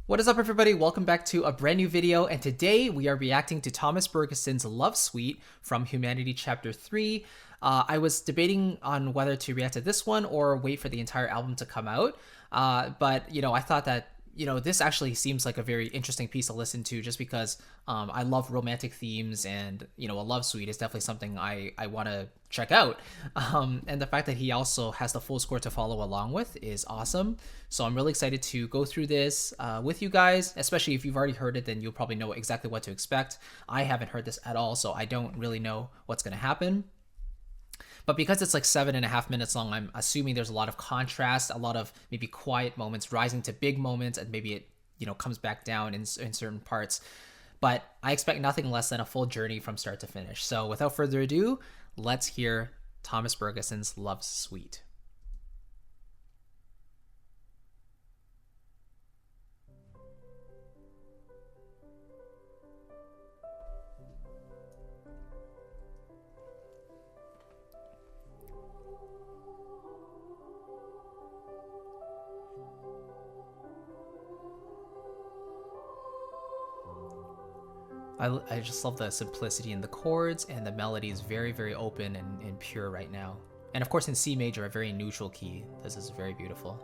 What is up, everybody? Welcome back to a brand new video, and today we are reacting to Thomas Bergersen's Love Suite from Humanity Chapter 3. I was debating on whether to react to this one or wait for the entire album to come out, but I thought that this actually seems like a very interesting piece to listen to just because I love romantic themes, and a love suite is definitely something I want to check out. And the fact that he also has the full score to follow along with is awesome. So I'm really excited to go through this with you guys, especially if you've already heard it, then you'll probably know exactly what to expect. I haven't heard this at all, so I don't really know what's going to happen. But because it's like 7.5 minutes long, I'm assuming there's a lot of contrast, a lot of maybe quiet moments rising to big moments, and maybe it comes back down in certain parts. But I expect nothing less than a full journey from start to finish. So without further ado, let's hear Thomas Bergersen's Love Suite. I just love the simplicity in the chords, and the melody is very, very open and pure right now. And of course in C major, a very neutral key. This is very beautiful.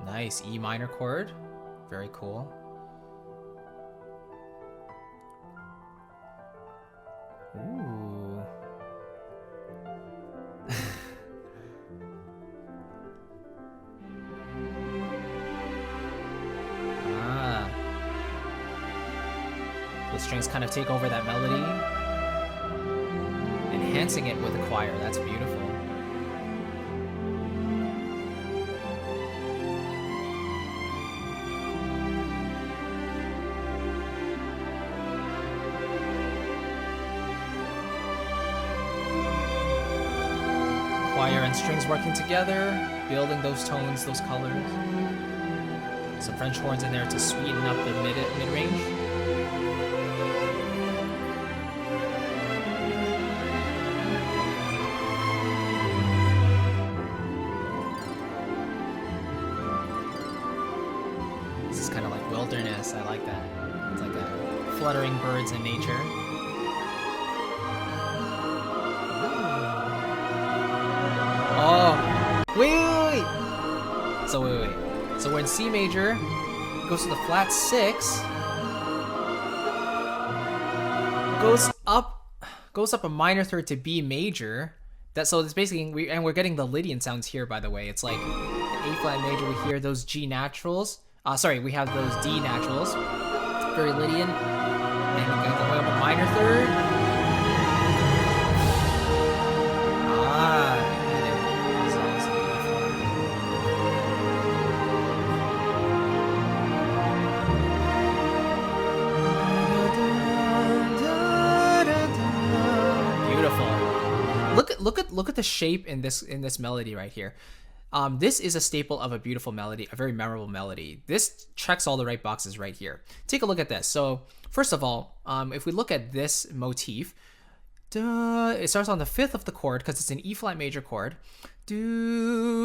Nice E minor chord, very cool. Ooh. The strings kind of take over that melody, enhancing it with the choir. That's beautiful. Choir and strings working together, building those tones, those colors. Some French horns in there to sweeten up the mid-range. Kind of like wilderness. I like that. It's like a fluttering birds in nature. Oh, wait. So wait. So we're in C major. Goes to the flat 6. Goes up a minor third to B major. So it's basically we're getting the Lydian sounds here. By the way, it's like the A flat major. We hear those G naturals. We have those D naturals, very Lydian, and we're going to go up a minor third. Beautiful. Look at the shape in this melody right here. This is a staple of a beautiful melody, a very memorable melody. This checks all the right boxes right here. Take a look at this. So first of all, if we look at this motif, it starts on the 5th of the chord because it's an E flat major chord. It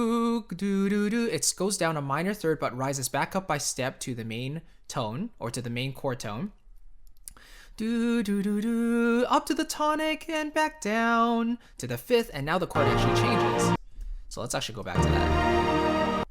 goes down a minor third but rises back up by step to the main tone, or to the main chord tone. Up to the tonic and back down to the 5th, and now the chord actually changes. So let's actually go back to that.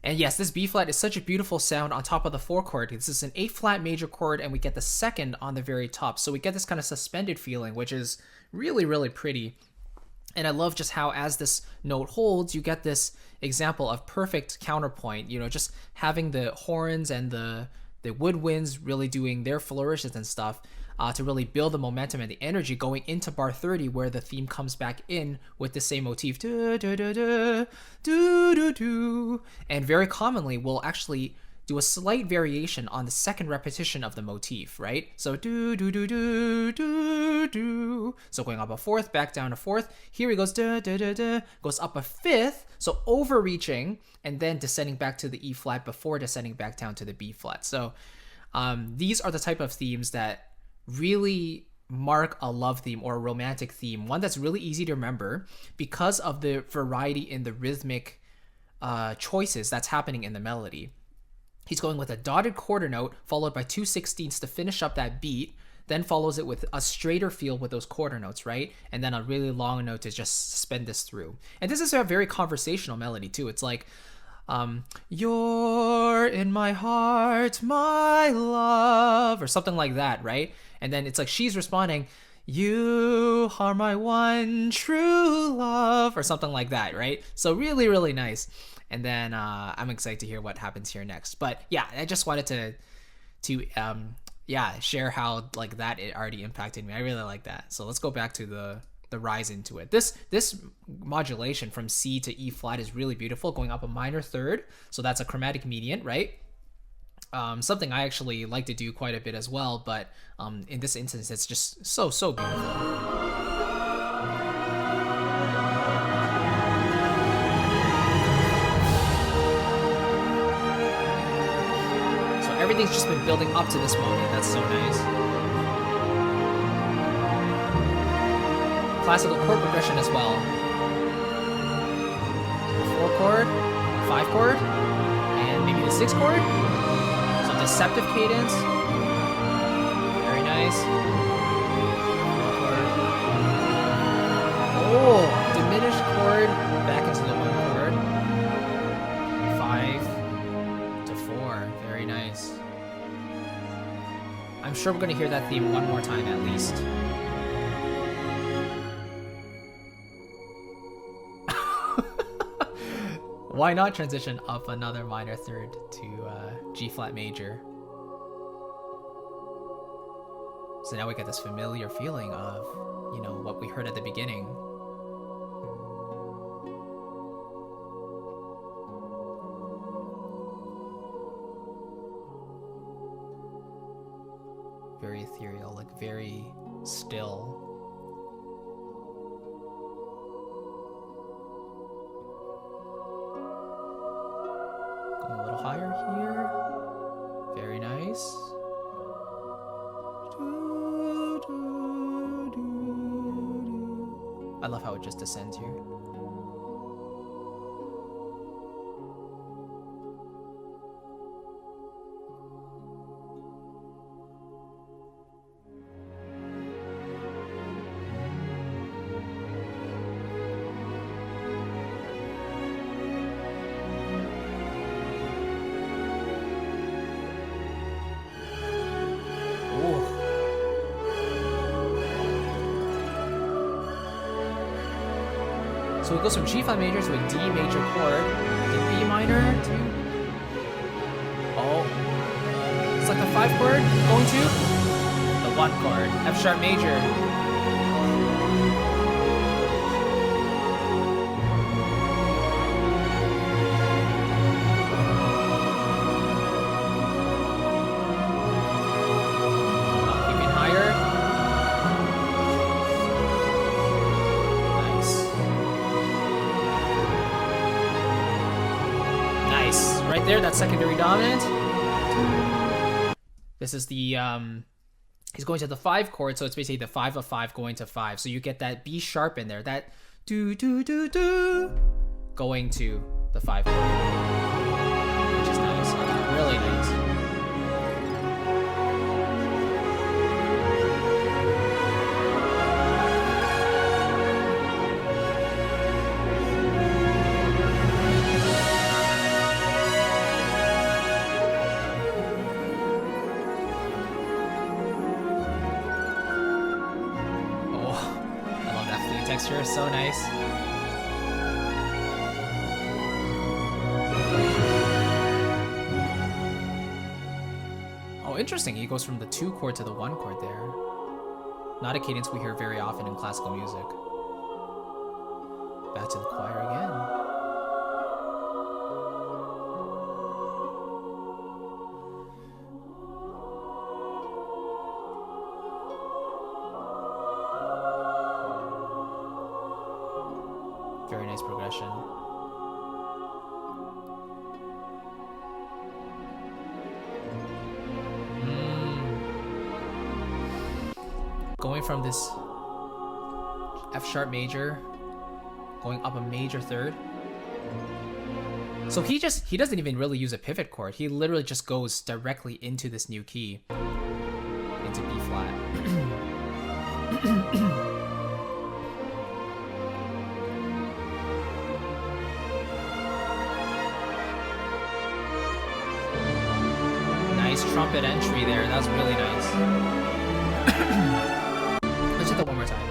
And yes, this B flat is such a beautiful sound on top of the 4 chord. This is an A flat major chord, and we get the 2nd on the very top. So we get this kind of suspended feeling, which is really, really pretty. And I love just how, as this note holds, you get this example of perfect counterpoint, just having the horns and the woodwinds really doing their flourishes and stuff to really build the momentum and the energy going into bar 30, where the theme comes back in with the same motif. And very commonly, we'll actually do a slight variation on the second repetition of the motif, right? So do do do do do do. So going up a fourth, back down a fourth. Here he goes da da da da, goes up a fifth. So overreaching and then descending back to the E flat before descending back down to the B flat. So these are the type of themes that really mark a love theme or a romantic theme, one that's really easy to remember because of the variety in the rhythmic choices that's happening in the melody. He's going with a dotted quarter note followed by 2/16ths to finish up that beat, then follows it with a straighter feel with those quarter notes, right? And then a really long note to just suspend this through. And this is a very conversational melody too. It's like, you're in my heart, my love, or something like that, right? And then it's like she's responding, you are my one true love, or something like that, right? So really, really nice. And then I'm excited to hear what happens here next. But yeah, I just wanted to share how like that it already impacted me. I really like that. So let's go back to the rise into it. This modulation from C to E flat is really beautiful, going up a minor third. So that's a chromatic median, right? Something I actually like to do quite a bit as well, but in this instance, it's just so beautiful. Everything's just been building up to this moment. That's so nice. Classical chord progression as well. 4 chord, 5 chord, and maybe the 6 chord. So deceptive cadence. Very nice. 4 chord. Oh, diminished chord back into the 1 chord. 5 to 4. Very nice. I'm sure we're going to hear that theme one more time at least. Why not transition up another minor third to G flat major? So now we get this familiar feeling of, you know, what we heard at the beginning. Very ethereal, like very still. Going a little higher here. Very nice. I love how it just descends here. So it goes from G flat major to a D major chord, to B minor, to... Oh. It's like the 5 chord going to the 1 chord, F sharp major. There, that secondary dominant. This is the he's going to the 5 chord, so it's basically the 5 of 5 going to 5. So you get that B sharp in there, that do do do do going to the 5 chord, which is nice, really nice. Texture is so nice. Oh, interesting. He goes from the 2 chord to the 1 chord there. Not a cadence we hear very often in classical music. Back to the choir again. progression. Going from this F sharp major, going up a major third. So he doesn't even really use a pivot chord. He literally just goes directly into this new key, into B flat. Nice trumpet entry there. That was really nice. Let's hit that one more time.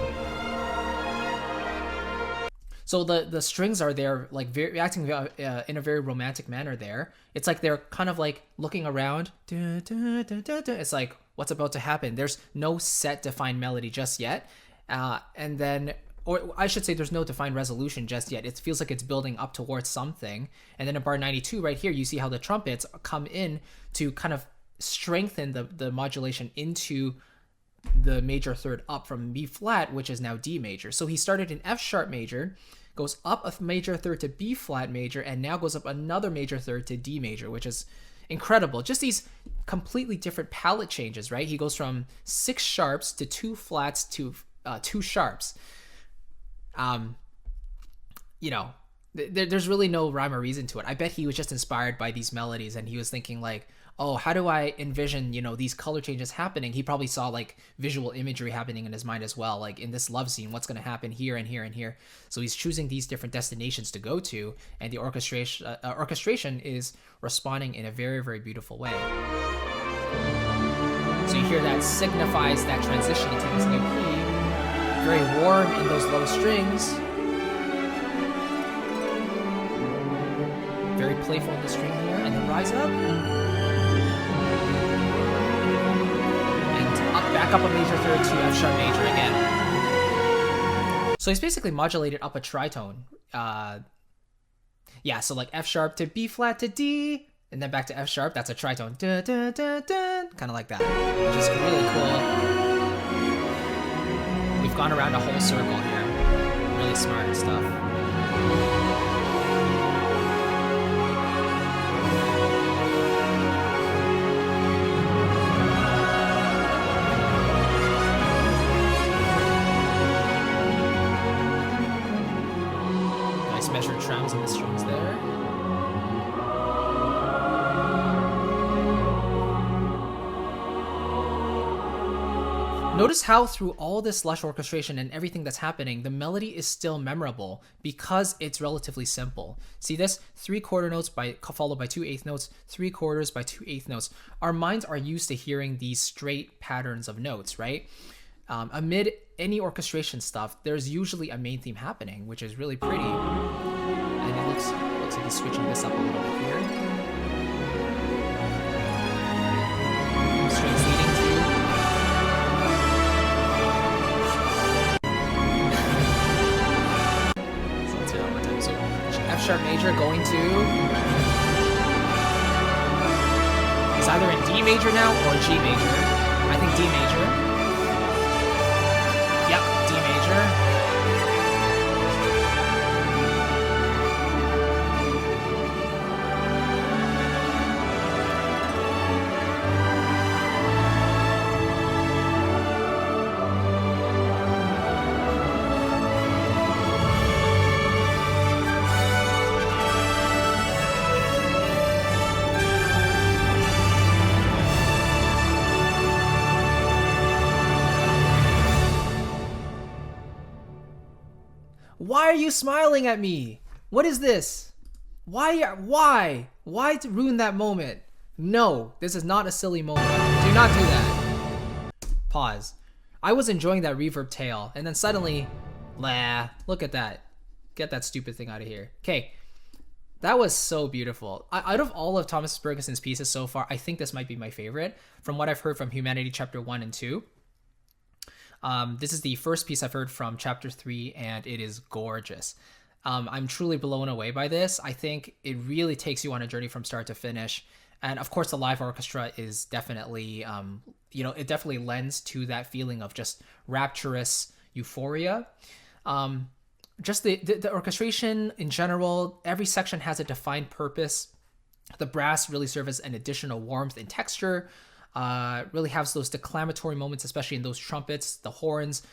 So the strings are there, like acting in a very romantic manner there. It's like they're kind of like looking around. It's like, what's about to happen? There's no set defined melody just yet. And then, or I should say there's no defined resolution just yet. It feels like it's building up towards something. And then in bar 92 right here, you see how the trumpets come in to kind of strengthen the modulation into the major third up from B flat, which is now D major. So he started in F sharp major, goes up a major third to B flat major, and now goes up another major third to D major, which is incredible. Just these completely different palette changes, right? He goes from 6 sharps to 2 flats to 2 sharps. You know, there's really no rhyme or reason to it. I bet he was just inspired by these melodies, and he was thinking like, oh, how do I envision, you know, these color changes happening? He probably saw like visual imagery happening in his mind as well. Like in this love scene, what's going to happen here and here and here. So he's choosing these different destinations to go to, and the orchestration is responding in a very, very beautiful way. So you hear that signifies that transition into this new key. Very warm in those low strings. Very playful in the string here, and then rise up. Back up a major third to F sharp major again. So he's basically modulated up a tritone. Yeah, so like F sharp to B flat to D, and then back to F sharp. That's a tritone. Dun, dun, dun, dun, kind of like that, which is really cool. We've gone around a whole circle here. Really smart stuff. Measured trems in the strings there. Notice how through all this lush orchestration and everything that's happening, the melody is still memorable because it's relatively simple. See this? 3 quarter notes followed by 2 eighth notes, 3 quarters by 2 eighth notes. Our minds are used to hearing these straight patterns of notes, right? Amid any orchestration stuff, there's usually a main theme happening, which is really pretty. And it looks like he's switching this up a little bit here. Strings leading to. So let's hear that one time. So F sharp major going to. He's either in D major now or G major. I think D major. Yep, D major. Why are you smiling at me? What is this? Why to ruin that moment? No, this is not a silly moment. Do not do that. Pause. I was enjoying that reverb tail, and then suddenly, look at that. Get that stupid thing out of here. Okay, that was so beautiful. Out of all of Thomas Bergersen's pieces so far, I think this might be my favorite, from what I've heard from Humanity Chapter 1 and 2. This is the first piece I've heard from Chapter 3, and it is gorgeous. I'm truly blown away by this. I think it really takes you on a journey from start to finish. And of course, the live orchestra is definitely, it definitely lends to that feeling of just rapturous euphoria. just the orchestration in general, every section has a defined purpose. The brass really serves as an additional warmth and texture. Really has those declamatory moments, especially in those trumpets. The horns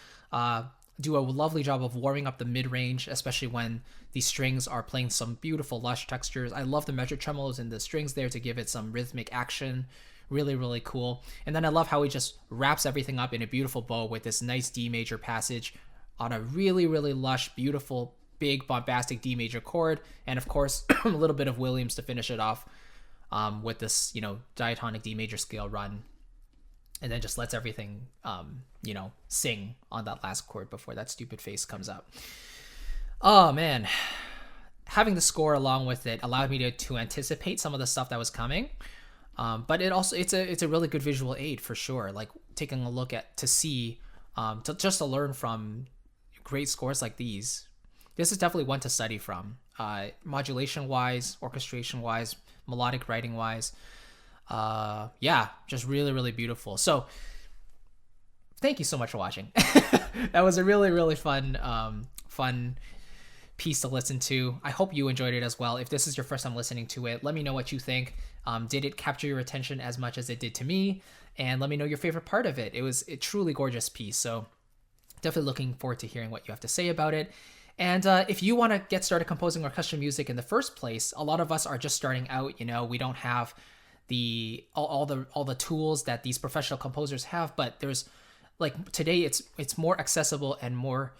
do a lovely job of warming up the mid-range, especially when these strings are playing some beautiful lush textures. I love the measured tremolos in the strings there to give it some rhythmic action. Really, really cool. And then I love how he just wraps everything up in a beautiful bow with this nice D major passage on a really, really lush, beautiful, big, bombastic D major chord. And of course, a little bit of Williams to finish it off with this, diatonic D major scale run. And then just lets everything, sing on that last chord before that stupid face comes up. Oh, man. Having the score along with it allowed me to anticipate some of the stuff that was coming. But it's a really good visual aid for sure. Like taking a look at to learn from great scores like these. This is definitely one to study from. Modulation wise, orchestration wise, melodic writing wise. Just really, really beautiful. So thank you so much for watching. That was a really, really fun piece to listen to. I hope you enjoyed it as well. If this is your first time listening to it, let me know what you think. Did it capture your attention as much as it did to me? And let me know your favorite part of it. It was a truly gorgeous piece. So definitely looking forward to hearing what you have to say about it. And if you want to get started composing orchestral music in the first place, a lot of us are just starting out. We don't have all the tools that these professional composers have, but there's like today it's more accessible and more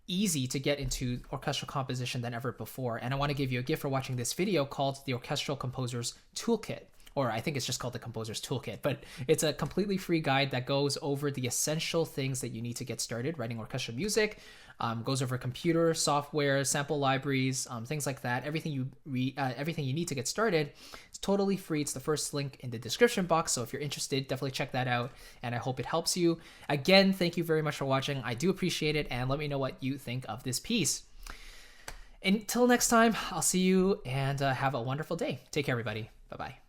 easy to get into orchestral composition than ever before. And I want to give you a gift for watching this video called the Orchestral Composer's Toolkit, or I think it's just called the Composer's Toolkit, but it's a completely free guide that goes over the essential things that you need to get started writing orchestral music. Goes over computer software, sample libraries, things like that. Everything you need to get started. It's totally free. It's the first link in the description box. So if you're interested, definitely check that out. And I hope it helps you. Again, thank you very much for watching. I do appreciate it. And let me know what you think of this piece. Until next time, I'll see you and have a wonderful day. Take care, everybody. Bye-bye.